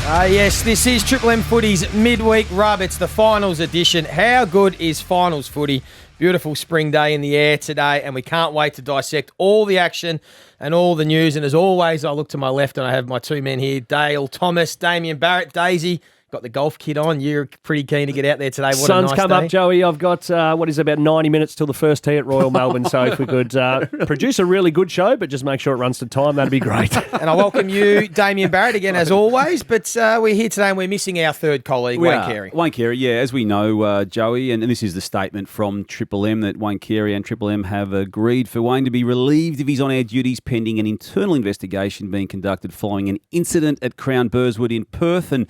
Yes, this is Triple M Footy's midweek rub. It's the finals edition. How good is finals footy? Beautiful spring day in the air today, and we can't wait to dissect all the action and all the news. And as always, I look to my left and I have my two men here, Dale Thomas, Damien Barrett. Daisy, got the golf kit on. You're pretty keen to get out there today. What Sun's a nice come day. up, Joey. I've got, about 90 minutes till the first tee at Royal Melbourne. So if we could produce a really good show, but just make sure it runs to time, that'd be great. And I welcome you, Damien Barrett, again, as always. But we're here today and we're missing our third colleague, Wayne Carey. Wayne Carey, yeah. As we know, Joey, and this is the statement from Triple M, that Wayne Carey and Triple M have agreed for Wayne to be relieved of his on-air duties pending an internal investigation being conducted following an incident at Crown Burswood in Perth. And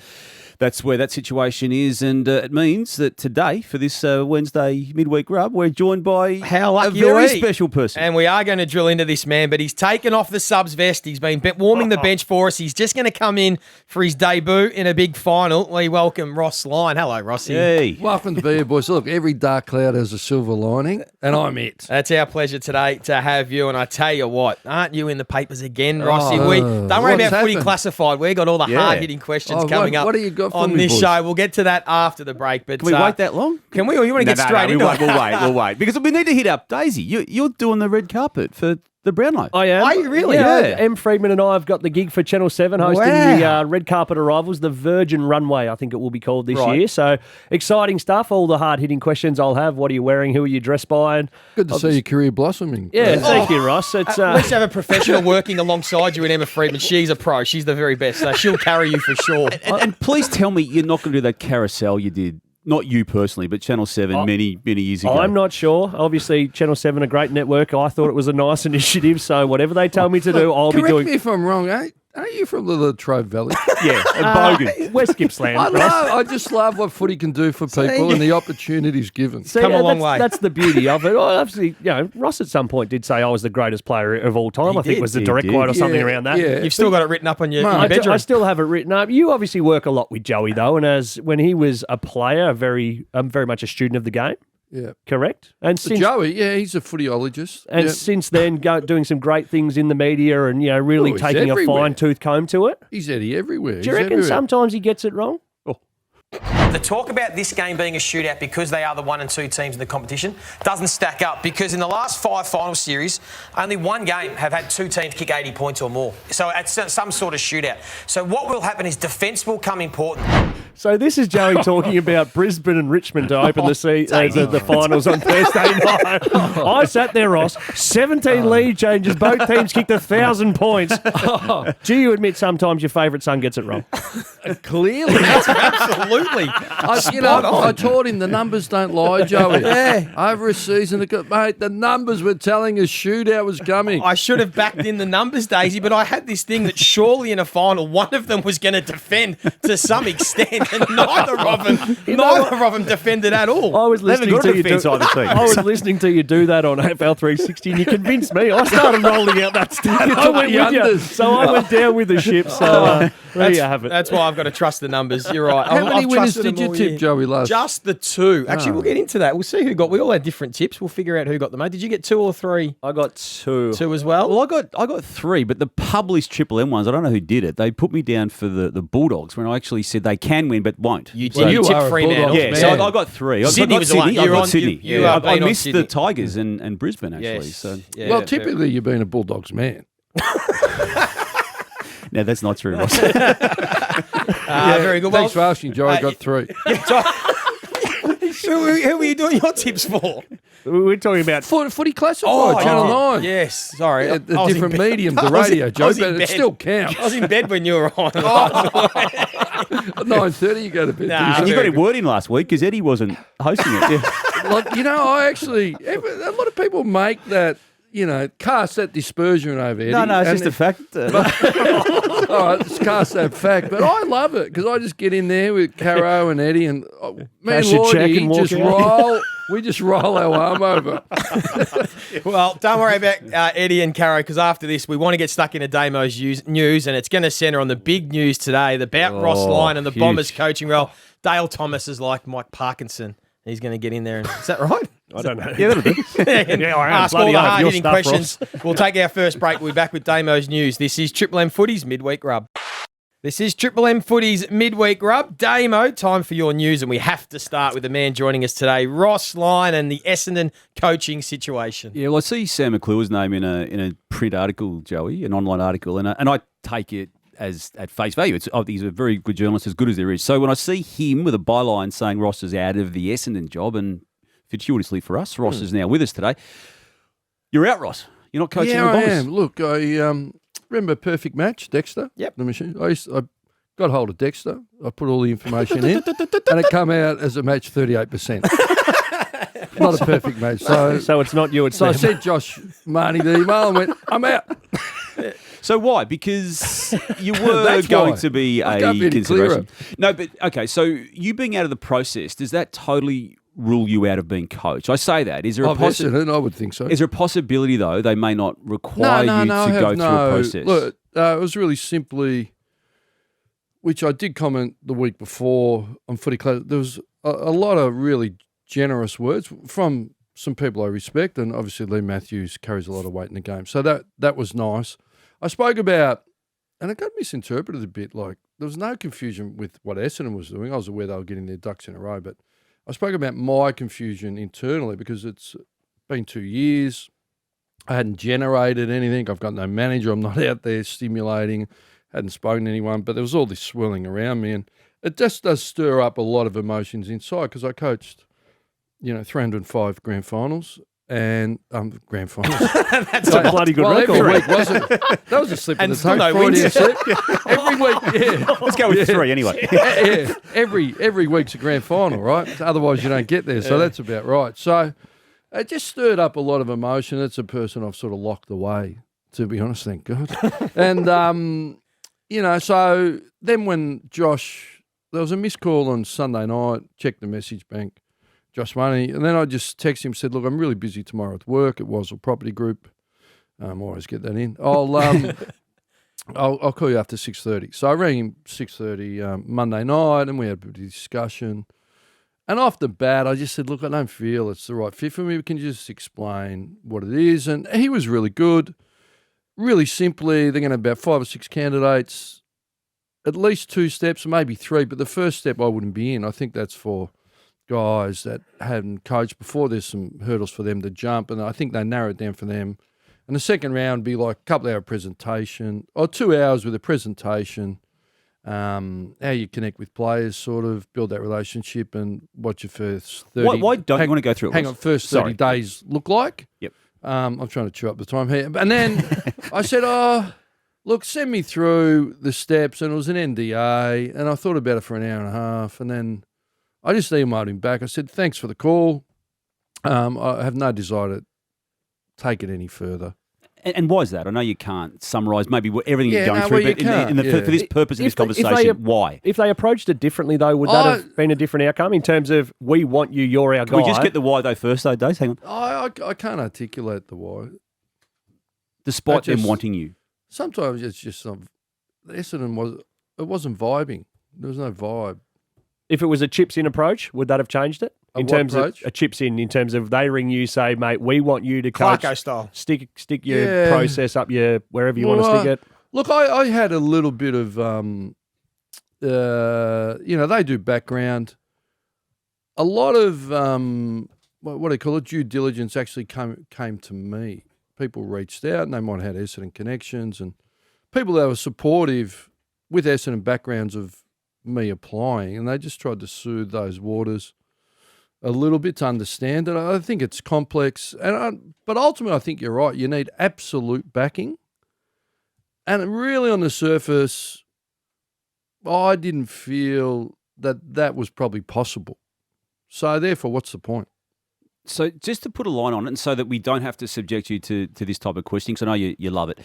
that's where that situation is, and it means that today, for this Wednesday midweek rub, we're joined by a very special person. And we are going to drill into this man, but he's taken off the subs vest. He's been warming the bench for us. He's just going to come in for his debut in a big final. We welcome Ross Lyon. Hello, Rossi. Hey. Welcome to be here, boys. Look, every dark cloud has a silver lining, and I'm it. That's our pleasure today to have you. And I tell you what, aren't you in the papers again, Rossi? Don't worry about Footy Classified. We got all the hard-hitting questions coming up. What do you got on this show? We'll get to that after the break. But can we wait that long? Can we? Or you want to get straight into it? We'll wait. Because we need to hit up Daisy. You're doing the red carpet for the Brownlow. I am. Are you really? Yeah. M. Friedman and I have got the gig for Channel 7 hosting the red carpet arrivals, the Virgin Runway, I think it will be called this year. So exciting stuff. All the hard-hitting questions I'll have. What are you wearing? Who are you dressed by? And good to see your career blossoming. Yeah, thank you, Ross. It's, let's have a professional working alongside you and Emma Friedman. She's a pro. She's the very best. So she'll carry you for sure. And please tell me you're not going to do that carousel you did. Not you personally, but Channel 7 many years ago. I'm not sure. Obviously, Channel 7, a great network. I thought it was a nice initiative, so whatever they tell me to do, I'll be doing. Correct me if I'm wrong, eh? Aren't you from the Latrobe Valley? Yeah, and Bogan. West Gippsland, I just love what footy can do for people and the opportunities given. Come a long way. That's the beauty of it. Obviously, Ross at some point did say I was the greatest player of all time. I think it was the direct quote or something around that. Yeah. You've still got it written up on your bedroom. I still have it written up. You obviously work a lot with Joey, though, and when he was a player, very much a student of the game. Yeah. Correct? And since Joey, he's a footyologist. And since then, doing some great things in the media and, really taking a fine-tooth comb to it. He's Eddie everywhere. Do you reckon sometimes he gets it wrong? The talk about this game being a shootout because they are the 1 and 2 teams in the competition doesn't stack up, because in the last 5 final series, only one game have had 2 teams kick 80 points or more. So it's some sort of shootout. So what will happen is defence will come important. So this is Joey talking about Brisbane and Richmond to open the finals on Thursday night. I sat there, Ross. 17 lead changes. Both teams kicked 1,000 points. Do you admit sometimes your favourite son gets it wrong? Clearly. Absolutely. I taught him the numbers don't lie, Joey. Over a season, mate, the numbers were telling us shootout was coming. I should have backed in the numbers, Daisy, but I had this thing that surely in a final, one of them was going to defend to some extent, and neither of them defended at all. I was listening to you do that on AFL 360, and you convinced me. I started rolling out that stat. I went with you. So I went down with the ship. So there you have it. That's why I've got to trust the numbers. You're right. How many winners did you tip, Joey, last? Just the 2. Actually, we'll get into that. We'll see who got. We all had different tips. We'll figure out who got them. Did you get 2 or 3? I got 2. 2 as well? Well, I got 3, but the published Triple M ones, I don't know who did it. They put me down for the Bulldogs when I actually said they can win but won't. You did. You tipped Fremantle. Yeah, so I got 3. Sydney was the one. I got Sydney. I missed Sydney. the Tigers and Brisbane, actually. Yes. So. Yeah, well, typically you've been a Bulldogs man. No, that's not true, Ross. Very good. Thanks for asking, Joe. I got 3. Who were you doing your tips for? We're talking about Footy Classified, Channel 9. Yes, sorry. A different medium to radio, Joe, but it still counts. I was in bed when you were on. At 9:30 you go to bed. Nah, you got a word in last week because Eddie wasn't hosting it. Yeah. I actually, a lot of people make that, cast that dispersion over Eddie. No, it's just a fact. All right, just cast that fact. But I love it because I just get in there with Caro and Eddie and me and Lordy just roll. We just roll our arm over. Well, don't worry about Eddie and Caro, because after this, we want to get stuck into Damo's news, and it's going to centre on the big news today, about Ross Lyon and the Bombers coaching role. Dale Thomas is like Mike Parkinson. He's going to get in there. Is that right? I don't know. Yeah, that'll do. Ask all the hard-hitting questions. We'll take our first break. We'll be back with Damo's news. This is Triple M Footy's Midweek Rub. This is Triple M Footy's midweek rub. Damo, time for your news, and we have to start with the man joining us today, Ross Lyon, and the Essendon coaching situation. Yeah, well, I see Sam McClure's name in a print article, Joey, an online article, and I take it as at face value. He's a very good journalist, as good as there is. So when I see him with a byline saying Ross is out of the Essendon job, and fortuitously for us, Ross is now with us today. You're out, Ross. You're not coaching the Bombers. I am. Look, I remember Perfect Match, Dexter? Yep. The machine. I got hold of Dexter. I put all the information in, and it came out as a match 38%. Not a perfect match. So it's not you, it's So I them. sent Josh Marnie the email and went, I'm out. So why? Because you were That's going why. to be I a can't be any consideration. clearer. No, but okay. So you being out of the process, does that totally rule you out of being coach? I say that. Is there a Essendon, I would think so. Is there a possibility though they may not require you to go through a process? Look, it was really simply, which I did comment the week before on Footy Club. There was a lot of really generous words from some people I respect, and obviously Lee Matthews carries a lot of weight in the game. So that was nice. I spoke about, and it got misinterpreted a bit, like there was no confusion with what Essendon was doing. I was aware they were getting their ducks in a row, but I spoke about my confusion internally because it's been 2 years. I hadn't generated anything. I've got no manager. I'm not out there stimulating. Hadn't spoken to anyone, but there was all this swirling around me, and it just does stir up a lot of emotions inside because I coached, 305 grand finals and grand finals. That's a bloody good record. Every week, wasn't it? That was a slip in the still tongue. no wins. Every week, yeah. Let's go with 3 anyway. Yeah, every week's a grand final, right? Otherwise, you don't get there. So that's about right. So it just stirred up a lot of emotion. It's a person I've sort of locked away, to be honest, thank God. And, so then when Josh, there was a missed call on Sunday night, checked the message bank, Josh Money, and then I just texted him, said, look, I'm really busy tomorrow at work. It was a property group. Always get that in. I'll call you after 6:30. So I rang him 6:30 Monday night, and we had a bit of discussion. And off the bat, I just said, look, I don't feel it's the right fit for me. Can you just explain what it is? And he was really good. Really simply, they're going to have about 5 or 6 candidates, at least 2 steps, maybe 3. But the first step I wouldn't be in. I think that's for guys that hadn't coached before. There's some hurdles for them to jump, and I think they narrow it down for them. And the second round would be like a couple-hour presentation, or 2 hours with a presentation, how you connect with players, sort of build that relationship, and what your first 30... Why don't you want to go through it? Hang on, first 30 days look like? Yep. I'm trying to chew up the time here. And then I said, look, send me through the steps, and it was an NDA, and I thought about it for an hour and a half, and then I just emailed him back. I said, thanks for the call. I have no desire to take it any further. And why is that? I know you can't summarise maybe everything you're going no, through, well, but for this purpose of this conversation, why? If they approached it differently, though, would that have been a different outcome in terms of we want you, you're our guy? Can we just get the why though first, though, Dave? Hang on. I can't articulate the why. Despite them wanting you. Sometimes it's just Essendon wasn't vibing. There was no vibe. If it was a chips in approach, would that have changed it? In terms of a chips in terms of they ring you, say, mate, we want you to coach. Clarko style. Stick your process up your wherever you want to stick it. Look, I had a little bit of, they do background. A lot of, what do they call it, due diligence actually came to me. People reached out, and they might have had Essendon connections, and people that were supportive with Essendon backgrounds of me applying, and they just tried to soothe those waters a little bit to understand it. I think it's complex, but ultimately I think you're right. You need absolute backing. And really on the surface, I didn't feel that was probably possible. So therefore, what's the point? So just to put a line on it, and so that we don't have to subject you to this type of questioning, because I know you love it.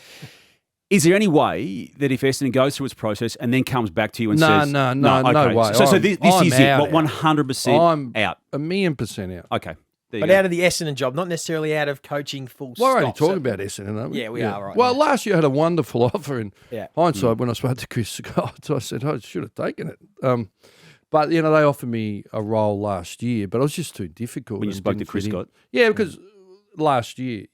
Is there any way that if Essendon goes through its process and then comes back to you and says... No way. So this is it, 100% out? 1,000,000% out. Okay. But out of the Essendon job, not necessarily out of coaching full stop. We're only talking about Essendon, aren't we? Yeah, we are right Well, now. last year I had a wonderful offer in hindsight when I spoke to Chris Scott. I said, I should have taken it. But, they offered me a role last year, but it was just too difficult. When you spoke to Chris Scott? Yeah, because last year,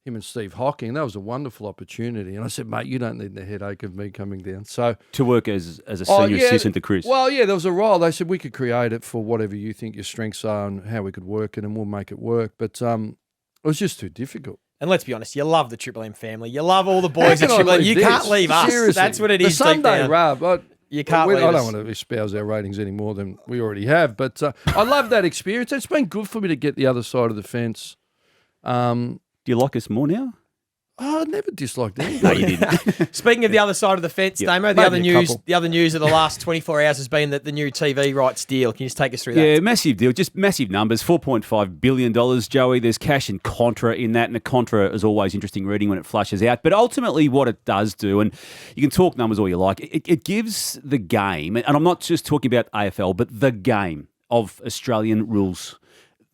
him and Steve Hocking. That was a wonderful opportunity. And I said, mate, you don't need the headache of me coming down. So To work as a senior assistant to Chris. Well, yeah, there was a role. They said we could create it for whatever you think your strengths are and how we could work it, and we'll make it work. But it was just too difficult. And let's be honest, you love the Triple M family. You love all the boys How at can I Triple M. leave You this? can't leave us. Seriously. That's what it is. The deep Sunday down. rub. You can't I leave don't us. want to espouse our ratings any more than we already have. But I love that experience. It's been good for me to get the other side of the fence. Do you like us more now? I never disliked anybody. No, you didn't. Speaking of the other side of the fence, Yep. Damo, Maybe a couple. the other news of the last 24 hours has been that the new TV rights deal. Can you just take us through that? Yeah, massive deal. Just massive numbers. $4.5 billion, Joey. There's cash and contra in that, and a contra is always interesting reading when it flushes out. But ultimately what it does do, and you can talk numbers all you like, it gives the game, and I'm not just talking about AFL, but the game of Australian rules,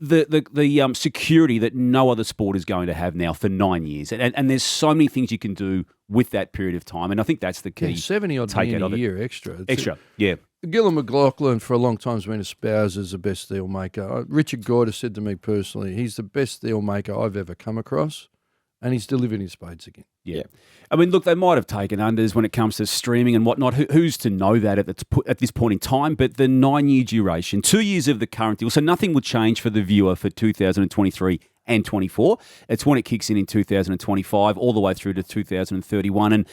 the security that no other sport is going to have now for 9 years. And there's so many things you can do with that period of time. And I think that's the key. 70-odd take million out of a it. year extra. Extra, yeah. Gillon McLaughlin for a long time has been espoused as the best deal maker. Richard Gorder said to me personally, he's the best deal maker I've ever come across, and he's delivered in spades again. Yeah. I mean, look, they might have taken unders when it comes to streaming and whatnot. Who's to know that at this point in time? But the 9-year duration, 2 years of the current deal, so nothing will change for the viewer for 2023 and 24. It's when it kicks in 2025 all the way through to 2031.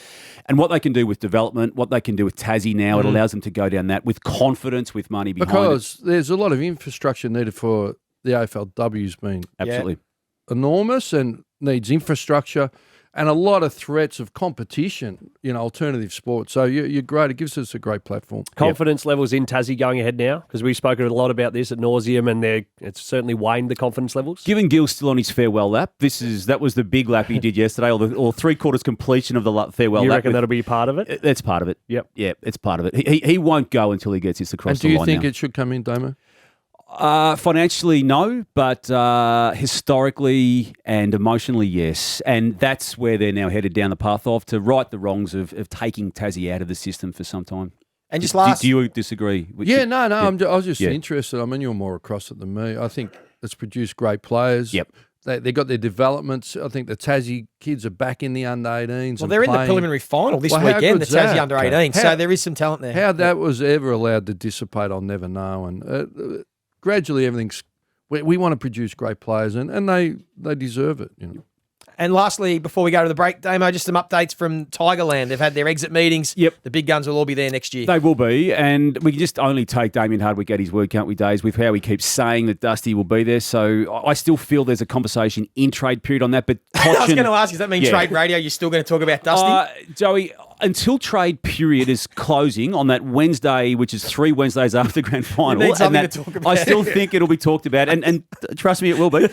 And what they can do with development, what they can do with Tassie now, it allows them to go down that with confidence, with money behind Because there's a lot of infrastructure needed for the AFLW's been Absolutely. enormous and needs infrastructure and a lot of threats of competition, alternative sports. So you're great. It gives us a great platform. Confidence levels in Tassie going ahead now? Because we've spoken a lot about this at nauseum, and it's certainly waned the confidence levels. Given Gill's still on his farewell lap, that was the big lap he did yesterday, or three-quarters completion of the farewell lap. You reckon that'll be part of it? That's part of it. Yep. Yeah, it's part of it. He won't go until he gets this across And the do you line think now. it should come in, Damo? Financially, no, but historically and emotionally, yes. And that's where they're now headed down the path of, to right the wrongs of taking Tassie out of the system for some time. And just last... Do you disagree? Yeah, no. Yeah. I was just Yeah. interested. I mean, you're more across it than me. I think it's produced great players. Yep. They got their developments. I think the Tassie kids are back in the under-18s. Well, they're in the preliminary final this Well, how weekend, the good's that? Tassie under-18, How- so there is some talent there. How that was ever allowed to dissipate, I'll never know. And gradually, everything's. We want to produce great players, and they deserve it. And lastly, before we go to the break, Damo, just some updates from Tigerland. They've had their exit meetings. Yep. The big guns will all be there next year. They will be, and we can just only take Damien Hardwick at his word, can't we, Days, with how he keeps saying that Dusty will be there. So I still feel there's a conversation in trade period on that. But I was going to ask, does that mean trade radio? You're still going to talk about Dusty? Joey, until trade period is closing on that Wednesday, which is 3 Wednesdays after grand final, need something and to talk I about. still think it'll be talked about, and trust me, it will be.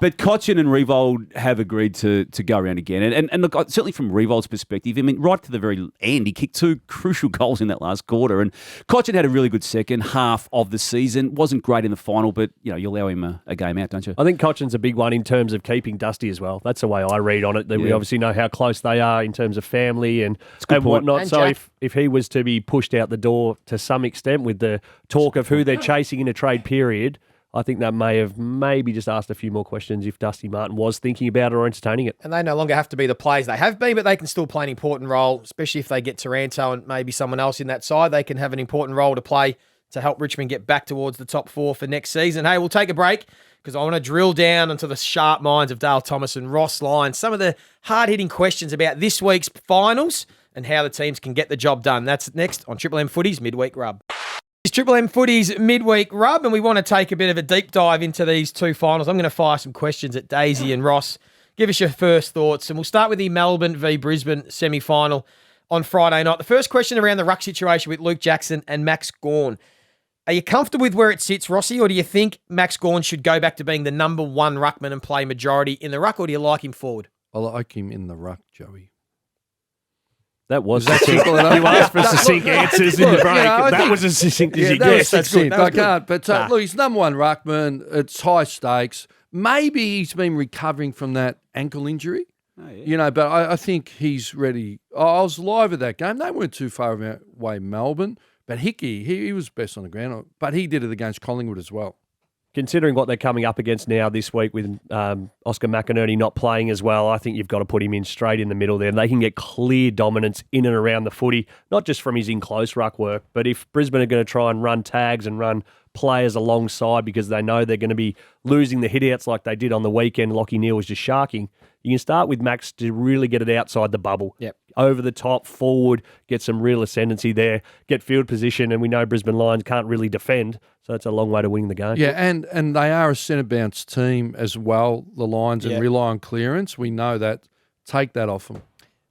But Cochin and Revold have agreed to go around again, and look, certainly from Revold's perspective, I mean, right to the very end, he kicked 2 crucial goals in that last quarter, and Cochin had a really good second half of the season. Wasn't great in the final, but you allow him a game out, don't you? I think Cochin's a big one in terms of keeping Dusty as well. That's the way I read on it. That we obviously know how close they are in terms of family and whatnot. And So Jack. if he was to be pushed out the door to some extent with the talk of who they're chasing in a trade period, I think that may have maybe just asked a few more questions if Dusty Martin was thinking about it or entertaining it. And they no longer have to be the players they have been, but they can still play an important role, especially if they get Taranto and maybe someone else in that side. They can have an important role to play to help Richmond get back towards the top 4 for next season. Hey, we'll take a break because I want to drill down into the sharp minds of Dale Thomas and Ross Lyon. Some of the hard-hitting questions about this week's finals and how the teams can get the job done. That's next on Triple M Footy's Midweek Rub. It's Triple M Footy's Midweek Rub, and we want to take a bit of a deep dive into these 2 finals. I'm going to fire some questions at Daisy and Ross. Give us your first thoughts, and we'll start with the Melbourne v Brisbane semi-final on Friday night. The first question around the ruck situation with Luke Jackson and Max Gawn. Are you comfortable with where it sits, Rossi, or do you think Max Gawn should go back to being the number 1 ruckman and play majority in the ruck, or do you like him forward? I like him in the ruck, Joey. That was that succinct. simple enough? You asked for succinct answers in the Look, break. I That think- was as succinct as you that was get. succinct. That was I can't. But Nah. look, he's number 1 ruckman. It's high stakes. Maybe he's been recovering from that ankle injury. But I think he's ready. I was live at that game. They weren't too far away, Melbourne. But Hickey, he was best on the ground. But he did it against Collingwood as well. considering what they're coming up against now this week with Oscar McInerney not playing as well, I think you've got to put him in straight in the middle there. They can get clear dominance in and around the footy, not just from his in-close ruck work, but if Brisbane are going to try and run tags and run players alongside because they know they're going to be losing the hit-outs like they did on the weekend, Lachie Neale was just sharking, you can start with Max to really get it outside the bubble. Yep. Over the top, forward, get some real ascendancy there, get field position, and we know Brisbane Lions can't really defend, so it's a long way to winning the game. Yeah, and they are a centre bounce team as well, the Lions, and rely on clearance. We know that. Take that off them.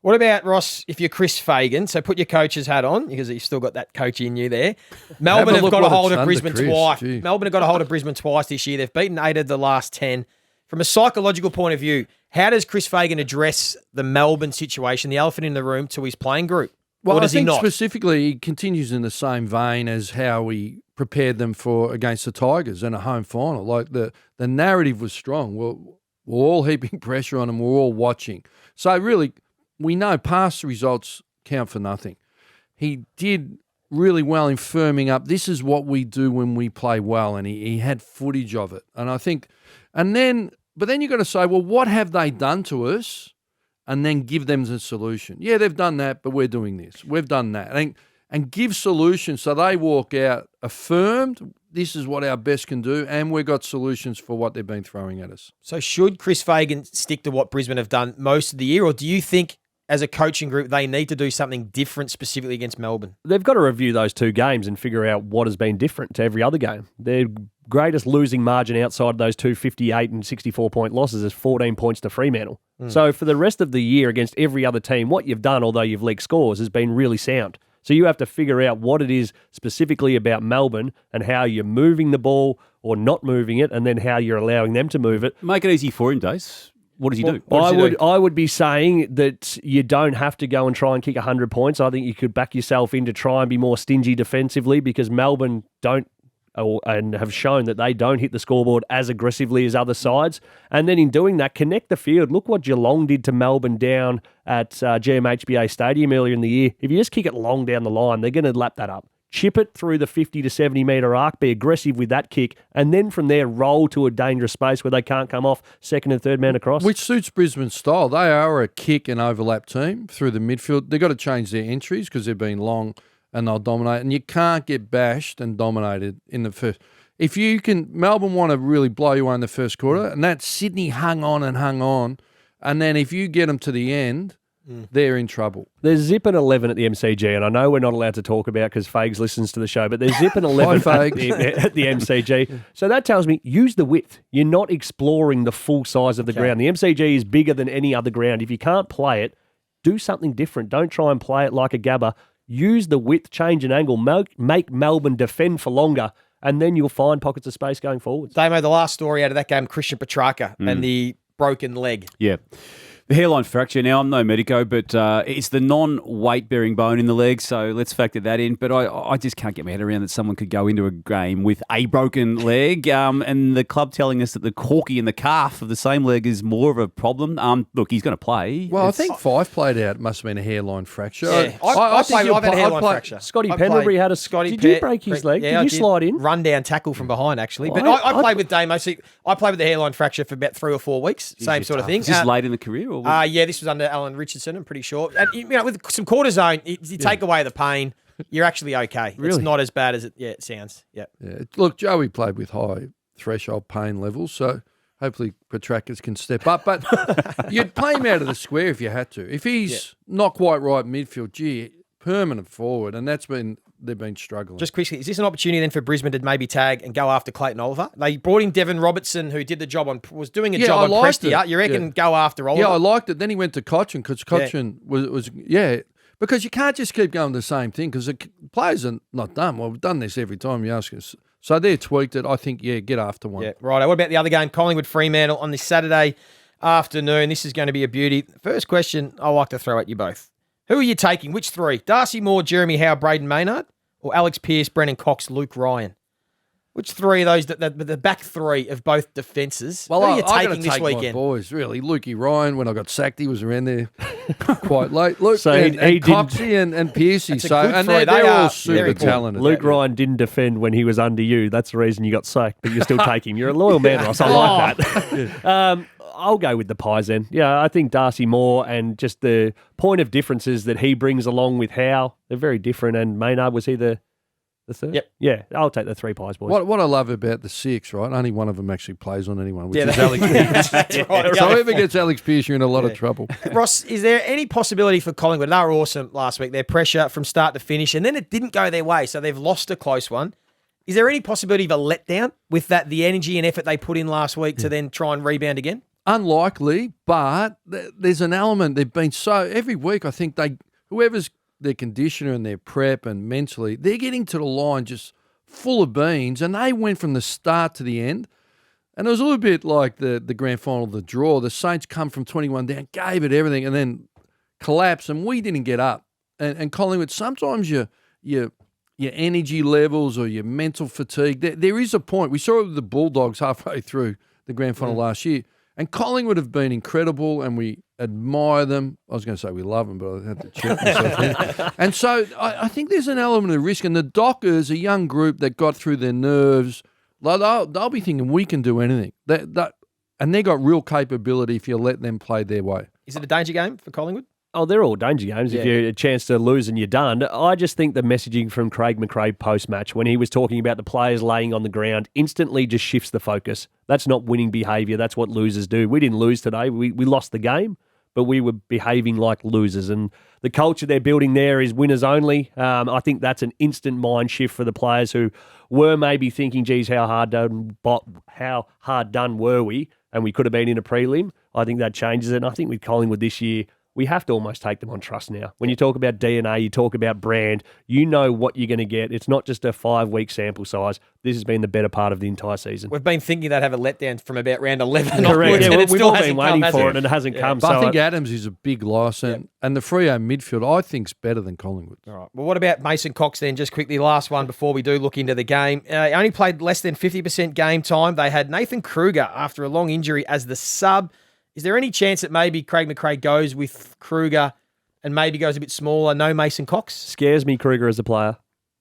What about, Ross, if you're Chris Fagan, so put your coach's hat on because you've still got that coach in you there. Melbourne have got a hold of Brisbane twice. Melbourne have got a hold of Brisbane twice this year. They've beaten 8 of the last 10. From a psychological point of view, how does Chris Fagan address the Melbourne situation, the elephant in the room, to his playing group? Well, or does I think he not? specifically he continues in the same vein as how we prepared them for against the Tigers in a home final. Like the narrative was strong. We're all heaping pressure on them. We're all watching. So really, we know past results count for nothing. He did really well in firming up. This is what we do when we play well, and he had footage of it. And I think, but then you've got to say, well, what have they done to us? And then give them the solution. Yeah, they've done that, but we're doing this. We've done that. And give solutions so they walk out affirmed, this is what our best can do, and we've got solutions for what they've been throwing at us. So should Chris Fagan stick to what Brisbane have done most of the year, or do you think as a coaching group they need to do something different specifically against Melbourne? They've got to review those 2 games and figure out what has been different to every other game. Their greatest losing margin outside of those 2 58 and 64-point losses is 14 points to Fremantle. So for the rest of the year against every other team, what you've done, although you've leaked scores, has been really sound. So you have to figure out what it is specifically about Melbourne and how you're moving the ball or not moving it, and then how you're allowing them to move it. Make it easy for him, Dace. What does he do? I would be saying that you don't have to go and try and kick 100 points. I think you could back yourself in to try and be more stingy defensively because Melbourne don't and have shown that they don't hit the scoreboard as aggressively as other sides. And then in doing that, connect the field. Look what Geelong did to Melbourne down at GMHBA Stadium earlier in the year. If you just kick it long down the line, they're going to lap that up. Chip it through the 50 to 70 metre arc, be aggressive with that kick, and then from there roll to a dangerous space where they can't come off second and third man across. Which suits Brisbane's style. They are a kick and overlap team through the midfield. They've got to change their entries because they've been long and they'll dominate. And you can't get bashed and dominated in the first. If you can, Melbourne want to really blow you away in the first quarter, and that Sydney hung on. And then if you get them to the end, they're in trouble. They're zipping 11 at the MCG, and I know we're not allowed to talk about because Fags listens to the show, but they're zipping 11 at the MCG. So that tells me use the width. You're not exploring the full size of the ground. The MCG is bigger than any other ground. If you can't play it, do something different. Don't try and play it like a Gabba. Use the width, change an angle, make Melbourne defend for longer, and then you'll find pockets of space going forward. Damo, the last story out of that game, Christian Petracca and the broken leg. Yeah. The hairline fracture. Now, I'm no medico, but it's the non-weight-bearing bone in the leg, so let's factor that in. But I just can't get my head around that someone could go into a game with a broken leg, and the club telling us that the corky in the calf of the same leg is more of a problem. Look, he's going to play. Well, I think Fife played out. It must have been a hairline fracture. Yeah. I've had a hairline fracture. Scotty Pendlebury had a... Did you break his leg? Yeah, did you slide in? Run-down tackle from behind, actually. But I played with Damo. See, I played with the hairline fracture for about 3 or 4 weeks. Same sort of thing. Is this late in the career? Or yeah, this was under Alan Richardson, I'm pretty sure. And with some cortisone, you take away the pain, you're actually okay. Really? It's not as bad as it sounds. Yeah. Look, Joey played with high threshold pain levels, so hopefully Petracca can step up. But you'd play him out of the square if you had to. If he's not quite right midfield, permanent forward, and they've been struggling. Just quickly, is this an opportunity then for Brisbane to maybe tag and go after Clayton Oliver? They brought in Devon Robertson, who did the job was doing a job on Prestia. You reckon go after Oliver? Yeah, I liked it. Then he went to Cochin because Cochin was because you can't just keep going the same thing because the players are not done. Well, we've done this every time you ask us. So they're tweaked it. I think, get after one. Yeah, right. What about the other game, Collingwood Fremantle on this Saturday afternoon? This is going to be a beauty. First question I'd like to throw at you both. Who are you taking? Which 3? Darcy Moore, Jeremy Howe, Braden Maynard, or Alex Pearce, Brennan Cox, Luke Ryan? Which three of those, the back three of both defences, Well, who are you I taking this take my weekend? boys, really. Lukey Ryan, when I got sacked, he was around there quite late. Luke So and he didn't- Coxie and Pearcey. That's a So, good and three. they're They all are very super good. talented. Luke Ryan didn't defend when he was under you. That's the reason you got sacked, but you still take him. You're a loyal man, Ross. I like that. I'll go with the Pies then. Yeah, I think Darcy Moore and just the point of differences that he brings along with Howe, they're very different. And Maynard, was he the third? Yep. Yeah, I'll take the 3 Pies, boys. What I love about the 6, right? Only one of them actually plays on anyone, which Yeah, is Alex Pearce. That's right. So whoever gets Alex Pearce, you're in a lot of trouble. Ross, is there any possibility for Collingwood? They were awesome last week. Their pressure from start to finish, and then it didn't go their way, so they've lost a close one. Is there any possibility of a letdown with the energy and effort they put in last week to then try and rebound again? Unlikely, but there's an element. They've been every week. I think whoever's their conditioner and their prep and mentally, they're getting to the line just full of beans, and they went from the start to the end. And it was a little bit like the grand final, the draw. The Saints come from 21 down, gave it everything, and then collapsed, and we didn't get up. And Collingwood, sometimes your energy levels or your mental fatigue, there is a point. We saw it with the Bulldogs halfway through the grand final last year. And Collingwood have been incredible, and we admire them. I was going to say we love them, but I had to check myself there. And so I think there's an element of risk. And the Dockers, a young group that got through their nerves, they'll be thinking we can do anything. And they got real capability if you let them play their way. Is it a danger game for Collingwood? Oh, they're all danger games. If you're a chance to lose and you're done. I just think the messaging from Craig McRae post-match when he was talking about the players laying on the ground instantly just shifts the focus. That's not winning behaviour. That's what losers do. We didn't lose today. We lost the game, but we were behaving like losers. And the culture they're building there is winners only. I think that's an instant mind shift for the players who were maybe thinking, geez, how hard done were we? And we could have been in a prelim. I think that changes it. And I think with Collingwood this year, we have to almost take them on trust now. When you talk about DNA, you talk about brand, you know what you're going to get. It's not just a 5-week sample size. This has been the better part of the entire season. We've been thinking they'd have a letdown from about round 11 Correct. onwards, Yeah, and it we've still all been hasn't waiting come, for has it, and it hasn't come. But So I think Adams is a big loss, and the Freo midfield, I think, is better than Collingwood. All right. Well, what about Mason Cox then? Just quickly, last one before we do look into the game. He only played less than 50% game time. They had Nathan Kruger after a long injury as the sub. Is there any chance that maybe Craig McRae goes with Kruger and maybe goes a bit smaller? No Mason Cox? Scares me, Kruger, as a player.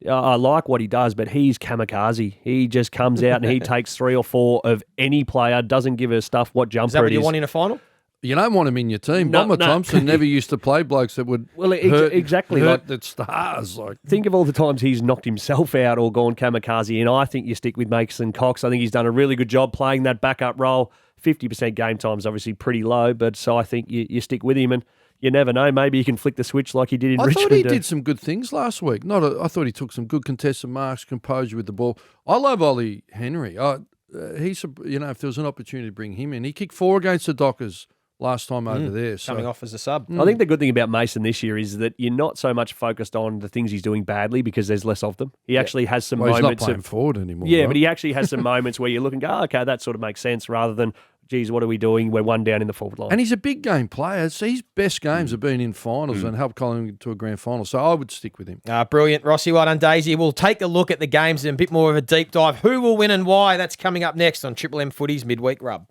I like what he does, but he's kamikaze. He just comes out and he takes 3 or 4 of any player, doesn't give a stuff what jumper Is that what it you is. want in a final? You don't want him in your team. No, Bomber no. Thompson never used to play blokes that would Exactly. hurt the stars. Like Think of all the times he's knocked himself out or gone kamikaze, and I think you stick with Mason Cox. I think he's done a really good job playing that backup role. 50% game time is obviously pretty low, but so I think you stick with him, and you never know. Maybe he can flick the switch like he did in Richmond. I thought he did some good things last week. I thought he took some good contested marks, composure with the ball. I love Ollie Henry. If there was an opportunity to bring him in, he kicked 4 against the Dockers last time over there. So. Coming off as a sub. I think the good thing about Mason this year is that you're not so much focused on the things he's doing badly because there's less of them. He actually has some Well, he's moments. not playing forward anymore. Yeah, right? but he actually has some moments where you look and go, oh, okay, that sort of makes sense, rather than, geez, what are we doing? We're one down in the forward line. And he's a big game player. So his best games have been in finals and helped Collingwood to a grand final. So I would stick with him. Brilliant. Rossi, well done, Daisy. We'll take a look at the games and a bit more of a deep dive. Who will win and why? That's coming up next on Triple M Footy's Midweek Rub.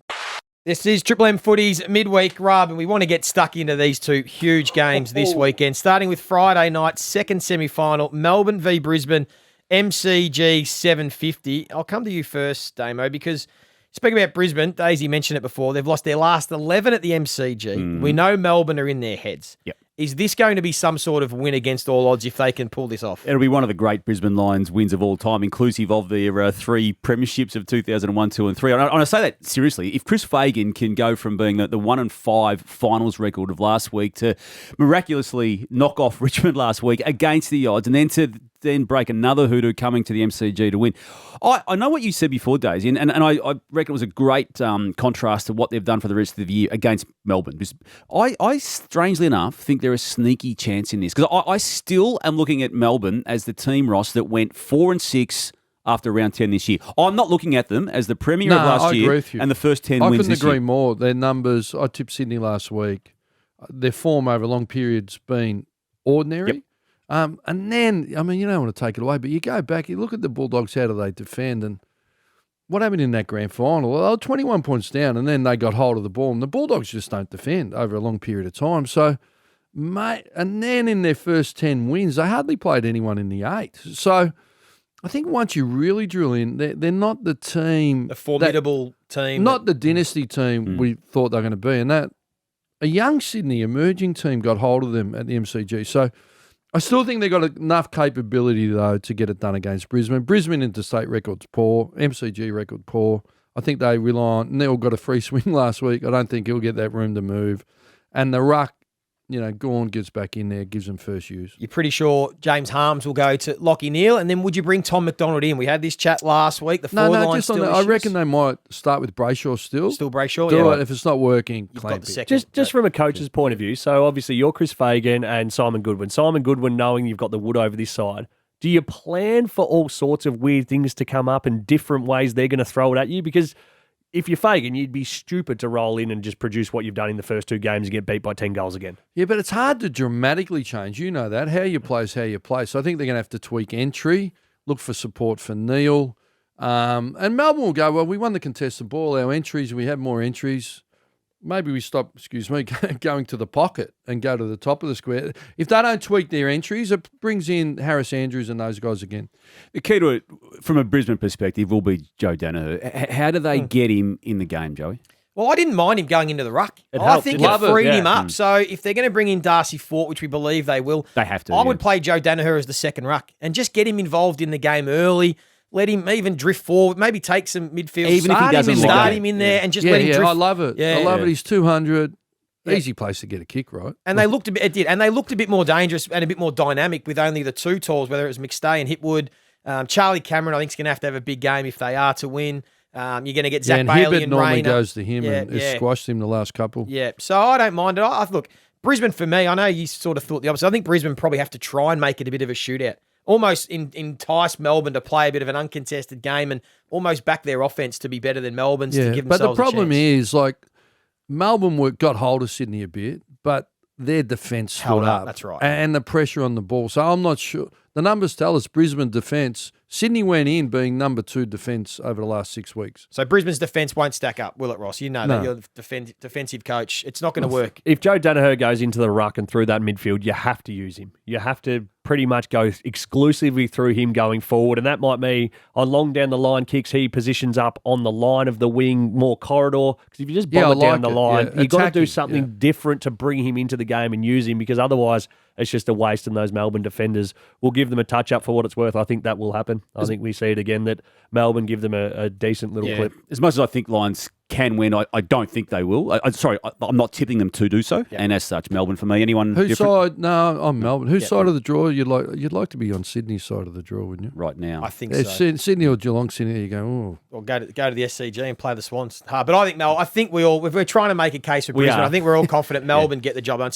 This is Triple M Footy's Midweek Rub, and we want to get stuck into these 2 huge games this weekend, starting with Friday night, second semi-final, Melbourne v Brisbane, MCG 750. I'll come to you first, Damo, because speaking about Brisbane, Daisy mentioned it before, they've lost their last 11 at the MCG. We know Melbourne are in their heads. Yep. Is this going to be some sort of win against all odds if they can pull this off? It'll be one of the great Brisbane Lions wins of all time, inclusive of their 3 premierships of 2001, 2 and 3. And I say that seriously. If Chris Fagan can go from being the 1-5 finals record of last week to miraculously knock off Richmond last week against the odds, and then to break another hoodoo coming to the MCG to win. I know what you said before, Daisy, and I reckon it was a great contrast to what they've done for the rest of the year against Melbourne. I strangely enough, think they're a sneaky chance in this, because I still am looking at Melbourne as the team, Ross, that went 4-6 after round 10 this year. I'm not looking at them as the premier of last year and the first 10 wins this year. I couldn't agree more. Their numbers, I tipped Sydney last week. Their form over a long period's been ordinary. Yep. And then, you don't want to take it away, but you go back, you look at the Bulldogs, how do they defend? And what happened in that grand final? Well, they were 21 points down, and then they got hold of the ball, and the Bulldogs just don't defend over a long period of time. So, mate, and then in their first 10 wins, they hardly played anyone in the 8. So, I think once you really drill in, they're not the team, A formidable team. not the dynasty team we thought they were going to be, and that a young Sydney emerging team got hold of them at the MCG. So, I still think they've got enough capability, though, to get it done against Brisbane. Brisbane interstate record's poor. MCG record poor. I think they rely on... Neil got a free swing last week. I don't think he'll get that room to move. And the ruck, Gawn gets back in there, gives them first use. You're pretty sure James Harms will go to Lachie Neale, and then would you bring Tom McDonald in? We had this chat last week. The forward line just on still that. I issues. reckon they might start with Brayshaw still. Still Brayshaw, Do it. If it's not working, You've clamp got the it. second. Just from a coach's point of view, so obviously you're Chris Fagan and Simon Goodwin. Simon Goodwin, knowing you've got the wood over this side, do you plan for all sorts of weird things to come up and different ways they're going to throw it at you? Because if you're Fagan, you'd be stupid to roll in and just produce what you've done in the first 2 games and get beat by 10 goals again. Yeah, but it's hard to dramatically change. You know that. How you play is how you play. So I think they're going to have to tweak entry, look for support for Neale. And Melbourne will go, well, we won the contested ball. Our entries, we have more entries. Maybe we stop, going to the pocket and go to the top of the square. If they don't tweak their entries, it brings in Harris Andrews and those guys again. The key to it, from a Brisbane perspective, will be Joe Danaher. How do they get him in the game, Joey? Well, I didn't mind him going into the ruck. It I helped, think didn't it it? freed Yeah. him up. So if they're going to bring in Darcy Fort, which we believe they will, They have to. I would play Joe Danaher as the second ruck and just get him involved in the game early. Let him even drift forward. Maybe take some midfield. Even if he doesn't like start it. him in there and just Yeah, let him drift. I love it. Yeah. I love it. He's 200. Yeah. Easy place to get a kick, right? And they looked a bit. It did, and they looked a bit more dangerous and a bit more dynamic with only the 2 tools, whether it was McStay and Hipwood. Charlie Cameron, I think, is going to have a big game if they are to win. You're going to get Zach and Bailey Hibbert and normally Rayner. goes to him and has squashed him the last couple. Yeah, so I don't mind it. Look, Brisbane for me, I know you sort of thought the opposite. I think Brisbane probably have to try and make it a bit of a shootout. Almost entice Melbourne to play a bit of an uncontested game and almost back their offense to be better than Melbourne's to give but themselves the problem a chance. is, Melbourne got hold of Sydney a bit, but their defence Held stood up, up. that's right. And the pressure on the ball. So I'm not sure. The numbers tell us Brisbane defence. Sydney went in being number 2 defence over the last 6 weeks. So Brisbane's defence won't stack up, will it, Ross? You know No. that you're the defensive coach. It's not going to work. If Joe Danaher goes into the ruck and through that midfield, you have to use him. You have to pretty much go exclusively through him going forward, and that might mean on long down the line kicks, he positions up on the line of the wing, more corridor. Because if you just bomb it down the line, you've got to do something different to bring him into the game and use him, because otherwise it's just a waste, and those Melbourne defenders will give them a touch-up for what it's worth. I think that will happen. I think we see it again, that Melbourne give them a decent little clip. As much as I think Lions can win, I don't think they will. I'm not tipping them to do so. Yeah. And as such, Melbourne for me. Anyone Whose different? side? No, I'm Melbourne. Whose side of the draw you'd like to be on? Sydney's side of the draw, wouldn't you? Right now. I think so. Sydney or Geelong Sydney, you go, oh. Or go to the SCG and play the Swans. But I think I think if we're trying to make a case for Brisbane, I think we're all confident Melbourne get the job done.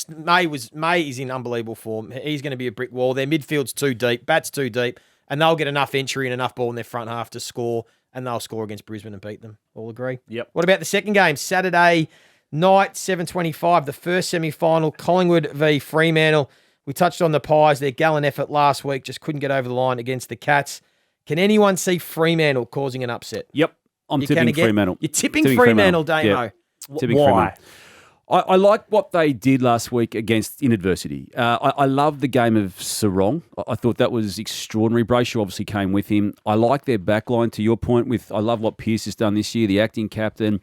May is in unbelievable form. He's going to be a brick wall. Their midfield's too deep, bat's too deep, and they'll get enough entry and enough ball in their front half to score, and they'll score against Brisbane and beat them. All agree? Yep. What about the second game? Saturday night, 7:25, the first semi-final, Collingwood v Fremantle. We touched on the Pies, their gallant effort last week, just couldn't get over the line against the Cats. Can anyone see Fremantle causing an upset? Yep. I'm tipping Fremantle. You're tipping Fremantle, Damo. Yeah. Tipping Why? Fremantle. I like what they did last week in adversity. I love the game of Sarong. I thought that was extraordinary. Brayshaw obviously came with him. I like their backline, to your point. I love what Pearce has done this year, the acting captain.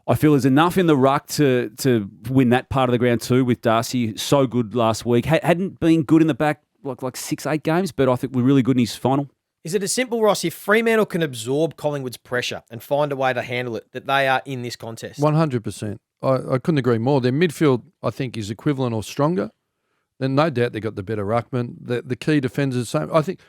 I feel there's enough in the ruck to win that part of the ground too with Darcy. So good last week. Hadn't been good in the back like 6-8 games, but I think we're really good in his final. Is it as simple, Ross, if Fremantle can absorb Collingwood's pressure and find a way to handle it, that they are in this contest? 100%. I couldn't agree more. Their midfield, I think, is equivalent or stronger. Then no doubt they got the better ruckman. The key defenders the same. I think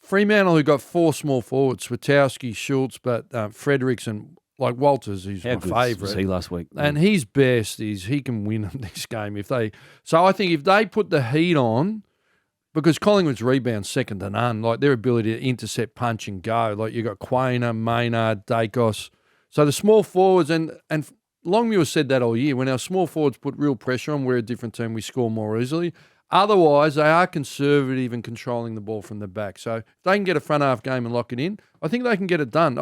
Fremantle, who got 4 small forwards, Swiatowski, Schultz, but Fredericks and Walters, he's my favourite. Was he last week? And his best is he can win this game if they. So I think if they put the heat on, because Collingwood's rebound second to none, their ability to intercept, punch and go. You got Quainer, Maynard, Dacos. So the small forwards and Longmuir said that all year. When our small forwards put real pressure on, we're a different team. We score more easily. Otherwise, they are conservative in controlling the ball from the back. So if they can get a front half game and lock it in, I think they can get it done.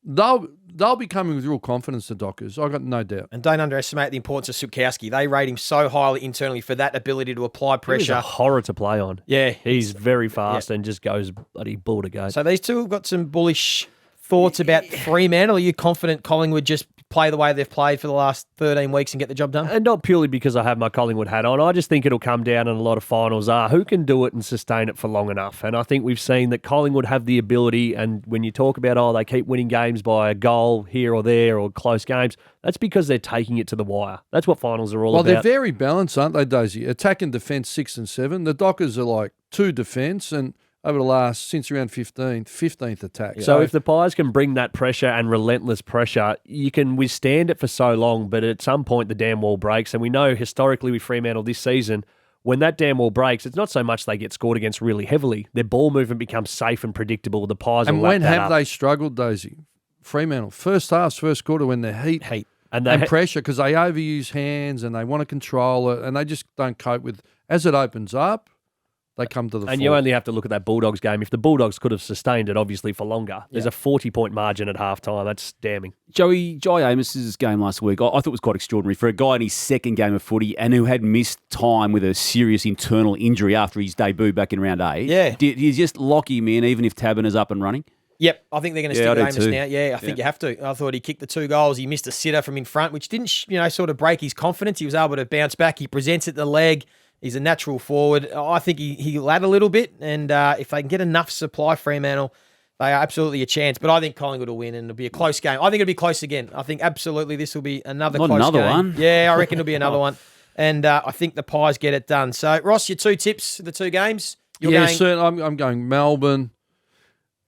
they'll be coming with real confidence, the Dockers. I got no doubt. And don't underestimate the importance of Sukowski. They rate him so highly internally for that ability to apply He's pressure. a horror to play on. Yeah. He's very fast and just goes bloody bull to go. So these two have got some bullish thoughts about Fremantle. Are you confident Collingwood just play the way they've played for the last 13 weeks and get the job done? And not purely because I have my Collingwood hat on. I just think it'll come down, and a lot of finals are who can do it and sustain it for long enough. And I think we've seen that Collingwood have the ability, and when you talk about, they keep winning games by a goal here or there or close games, that's because they're taking it to the wire. That's what finals are all about. Well, they're very balanced, aren't they, Daisy? Attack and defence 6 and 7. The Dockers are like 2 defence and over the last, since around 15th attack. So if the Pies can bring that pressure and relentless pressure, you can withstand it for so long, but at some point the damn wall breaks. And we know historically with Fremantle this season, when that damn wall breaks, it's not so much they get scored against really heavily. Their ball movement becomes safe and predictable. The Pies will lap that up. And when have they struggled, Daisy? Fremantle, first half, first quarter, when they're heat. And pressure, because they overuse hands and they want to control it and they just don't cope with. As it opens up, they come to the And fore. you only have to look at that Bulldogs game. If the Bulldogs could have sustained it, obviously, for longer, there's a 40-point margin at halftime. That's damning. Joey, Jai Amos's game last week, I thought was quite extraordinary for a guy in his second game of footy and who had missed time with a serious internal injury after his debut back in round 8. Yeah. Do you just lock him in even if Taberner's up and running? Yep, I think they're going to stick I with do Amos too. now. Yeah, I think you have to. I thought he kicked the 2 goals. He missed a sitter from in front, which didn't, sort of break his confidence. He was able to bounce back. He presents at the leg. He's a natural forward. I think he'll add a little bit, and if they can get enough supply, Fremantle, they are absolutely a chance. But I think Collingwood will win, and it'll be a close game. I think it'll be close again. I think absolutely this will be another Not close another game. one. Yeah, I reckon it'll be another one. And I think the Pies get it done. So, Ross, your 2 tips for the 2 games? You're going certainly. I'm going Melbourne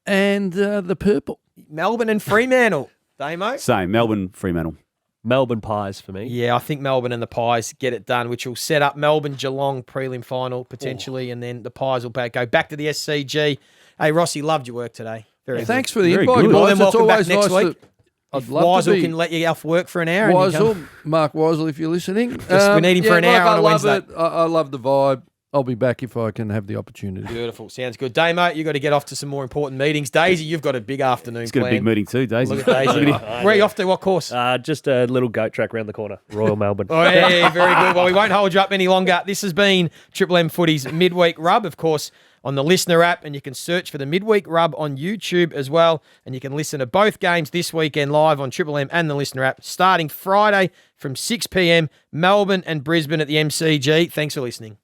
and the purple. Melbourne and Fremantle. Damo? Same, Melbourne, Fremantle. Melbourne Pies for me. Yeah, I think Melbourne and the Pies get it done, which will set up Melbourne-Geelong prelim final potentially, and then the Pies will go back to the SCG. Hey, Rossi, loved your work today. Very Thanks for the Very invite, good. More guys. than It's welcome back always next nice week. I'd love to Weisel be. can let you off work for an hour. And you Weisel, come. Mark Weisel, if you're listening. We need him for an hour on a Wednesday. I love the vibe. I'll be back if I can have the opportunity. Beautiful. Sounds good. Damo, you've got to get off to some more important meetings. Daisy, you've got a big afternoon He's got a big planned. meeting too, Daisy. Look at Daisy. Where are you off to? What course? Just a little goat track around the corner. Royal Melbourne. Oh, yeah, very good. Well, we won't hold you up any longer. This has been Triple M Footy's Midweek Rub, of course, on the Listener app, and you can search for the Midweek Rub on YouTube as well, and you can listen to both games this weekend live on Triple M and the Listener app, starting Friday from 6 p.m, Melbourne and Brisbane at the MCG. Thanks for listening.